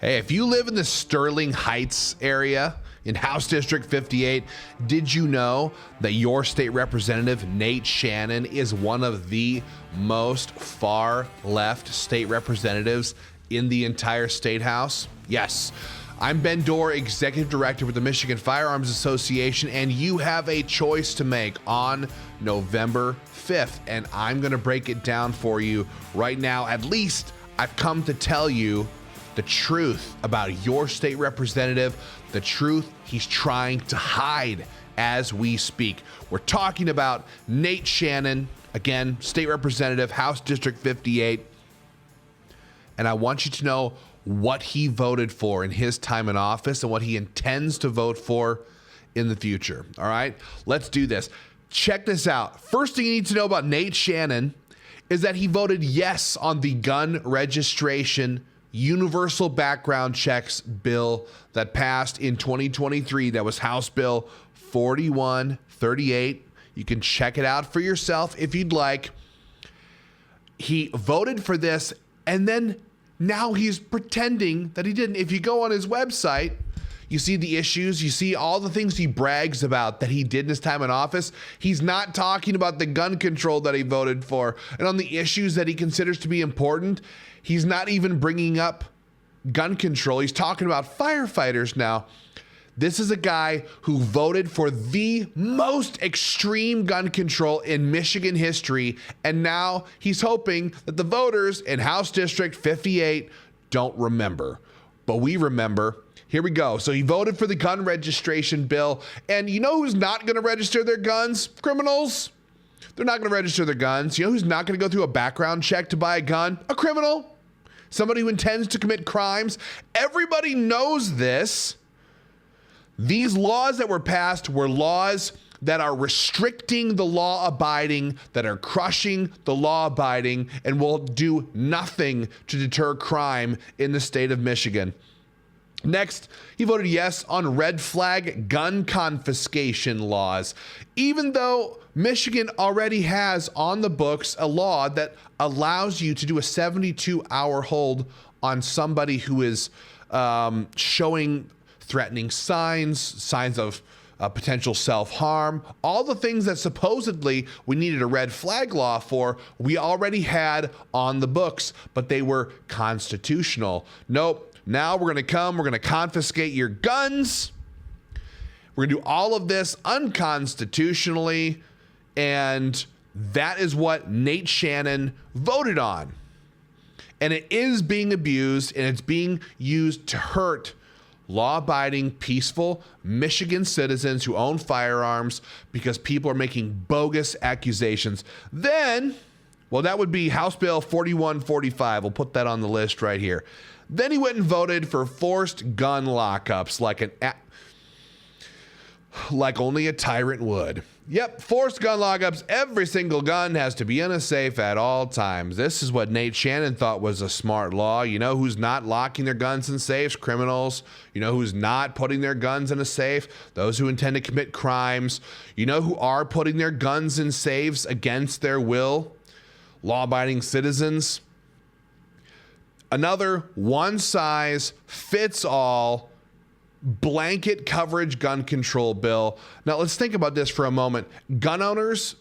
Hey, if you live in the Sterling Heights area in House District 58, did you know that your state representative, Nate Shannon, is one of the most far left state representatives in the entire state house? Yes. I'm Ben Dorr, Executive Director with the Michigan Firearms Association, and you have a choice to make on November 5th, and I'm going to break it down for you right now. At least I've come to tell you the truth about your state representative, the truth he's trying to hide as we speak. We're talking about Nate Shannon, again, state representative, House District 58. And I want you to know what he voted for in his time in office and what he intends to vote for in the future. All right, let's do this. Check this out. First thing you need to know about Nate Shannon is that he voted yes on the gun registration universal background checks bill that passed in 2023. That was House Bill 4138. You can check it out for yourself if you'd like. He voted for this, and then now he's pretending that he didn't. If you go on his website, you see the issues, you see all the things he brags about that he did in his time in office. He's not talking about the gun control that he voted for and on the issues that he considers to be important. He's not even bringing up gun control. He's talking about firefighters now. This is a guy who voted for the most extreme gun control in Michigan history, and now he's hoping that the voters in House District 58 don't remember. But we remember. Here we go. So he voted for the gun registration bill, and you know who's not going to register their guns? Criminals. They're not going to register their guns. You know who's not going to go through a background check to buy a gun? A criminal. Somebody who intends to commit crimes. Everybody knows this. These laws that were passed were laws that are restricting the law abiding, that are crushing the law abiding, and will do nothing to deter crime in the state of Michigan. Next, he voted yes on red flag gun confiscation laws, even though Michigan already has on the books a law that allows you to do a 72-hour hold on somebody who is showing threatening signs of potential self-harm. All the things that supposedly we needed a red flag law for, we already had on the books, but they were constitutional. Nope. Now we're going to confiscate your guns. We're going to do all of this unconstitutionally, and that is what Nate Shannon voted on. And it is being abused, and it's being used to hurt law-abiding, peaceful Michigan citizens who own firearms because people are making bogus accusations. Then, well, that would be House Bill 4145. We'll put that on the list right here. Then he went and voted for forced gun lockups like only a tyrant would. Yep, forced gun lockups. Every single gun has to be in a safe at all times. This is what Nate Shannon thought was a smart law. You know who's not locking their guns in safes? Criminals. You know who's not putting their guns in a safe? Those who intend to commit crimes. You know who are putting their guns in safes against their will? Law-abiding citizens. Another one-size-fits-all blanket coverage gun control bill. Now, let's think about this for a moment. Gun owners,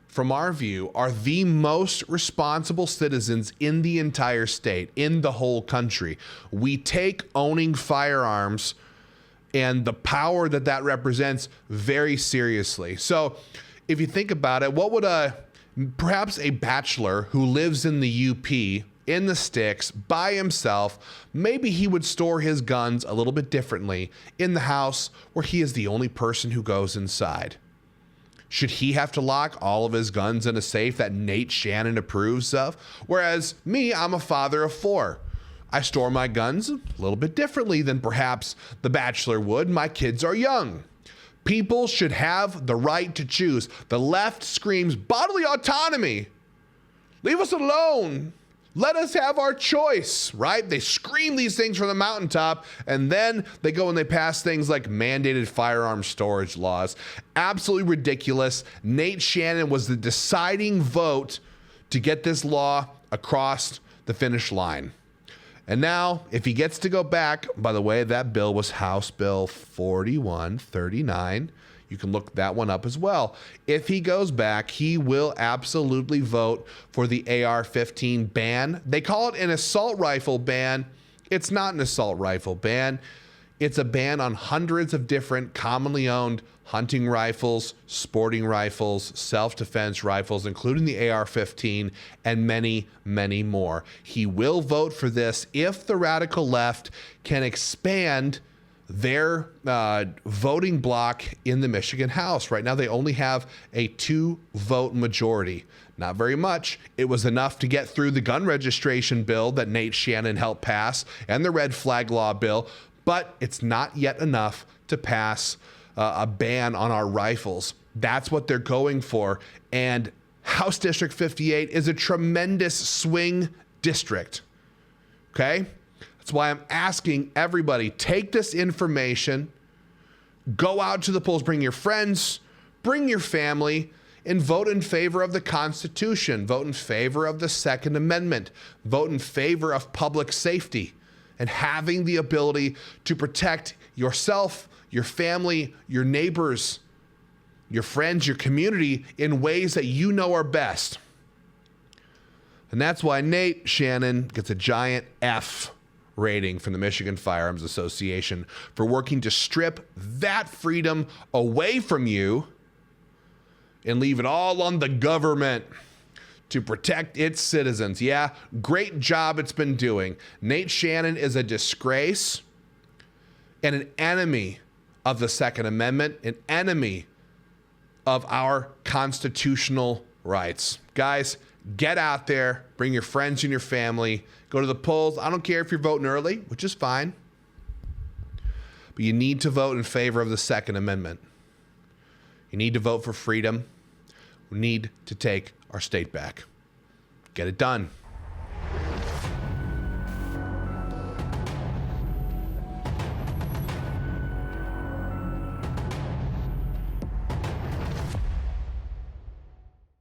from our view, are the most responsible citizens in the entire state, in the whole country. We take owning firearms and the power that that represents very seriously. So if you think about it, what would perhaps a bachelor who lives in the UP in the sticks by himself, maybe he would store his guns a little bit differently in the house where he is the only person who goes inside. Should he have to lock all of his guns in a safe that Nate Shannon approves of? Whereas me, I'm a father of 4. I store my guns a little bit differently than perhaps the bachelor would. My kids are young. People should have the right to choose. The left screams bodily autonomy. Leave us alone. Let us have our choice, right? They scream these things from the mountaintop, and then they go and they pass things like mandated firearm storage laws. Absolutely ridiculous. Nate Shannon was the deciding vote to get this law across the finish line. And now, if he gets to go back, by the way, that bill was House Bill 4139. You can look that one up as well. If he goes back, he will absolutely vote for the AR-15 ban. They call it an assault rifle ban. It's not an assault rifle ban. It's a ban on hundreds of different commonly owned hunting rifles, sporting rifles, self-defense rifles, including the AR-15 and many, many more. He will vote for this if the radical left can expand their voting block in the Michigan House. Right now, they only have a 2-vote majority. Not very much. It was enough to get through the gun registration bill that Nate Shannon helped pass and the red flag law bill, but it's not yet enough to pass a ban on our rifles. That's what they're going for. And House District 58 is a tremendous swing district. Okay? That's why I'm asking everybody, take this information, go out to the polls, bring your friends, bring your family, and vote in favor of the Constitution. Vote in favor of the Second Amendment. Vote in favor of public safety and having the ability to protect yourself, your family, your neighbors, your friends, your community in ways that you know are best. And that's why Nate Shannon gets a giant F rating from the Michigan Firearms Association for working to strip that freedom away from you and leave it all on the government to protect its citizens. Yeah, great job it's been doing. Nate Shannon is a disgrace and an enemy of the Second Amendment, an enemy of our constitutional rights. Guys, get out there, bring your friends and your family, go to the polls. I don't care if you're voting early, which is fine, but you need to vote in favor of the Second Amendment. You need to vote for freedom. We need to take our state back. Get it done.